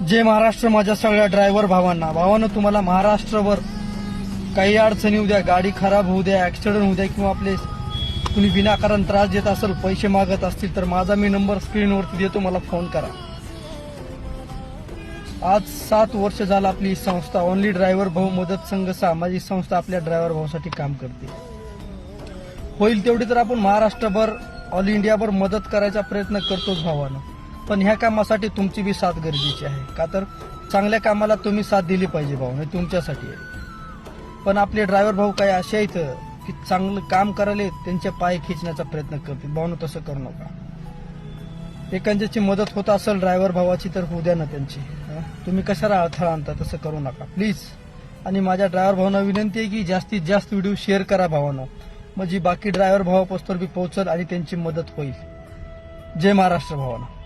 जय महाराष्ट्र माझ्या सगळ्या ड्रायव्हर भावांनो, तुम्हाला महाराष्ट्रभर काही अडचणी होऊ द्या, गाडी खराब होऊ द्या, ऍक्सिडेंट होऊ द्या किंवा आपले कुणी विनाकारण त्रास देत असेल, पैसे मागत असतील तर माझा मी नंबर स्क्रीनवरती देतो, मला फोन करा. आज 7 वर्ष झालं आपली संस्था ओनली ड्रायव्हर भाऊ मदत संघ सामाजिक संस्था आपल्या ड्रायव्हर भाऊसाठी काम करते. होईल तेवढी तर आपण महाराष्ट्रभर ऑल इंडियाभर मदत करायचा प्रयत्न करतोच भावानं, पण ह्या कामासाठी तुमची बी साथ गरजेची आहे. का तर चांगल्या कामाला तुम्ही साथ दिली पाहिजे भाऊ, हे तुमच्यासाठी आहे. पण आपले ड्रायव्हर भाऊ काही असे आहेत की चांगलं काम करायला त्यांचे पाय खिचण्याचा प्रयत्न करतील. भाऊनं तसं करू नका. एखाद्याची मदत होत असेल ड्रायव्हर भावाची तर होऊ द्या ना त्यांची. तुम्ही कशाला अडथळा आणता, तसं करू नका प्लीज. आणि माझ्या ड्रायव्हर भावांना विनंती आहे की जास्तीत जास्त व्हिडिओ शेअर करा भावांनो, म्हणजे बाकी ड्रायव्हर भावापासून बी पोहोचल आणि त्यांची मदत होईल. जय महाराष्ट्र भावांनो.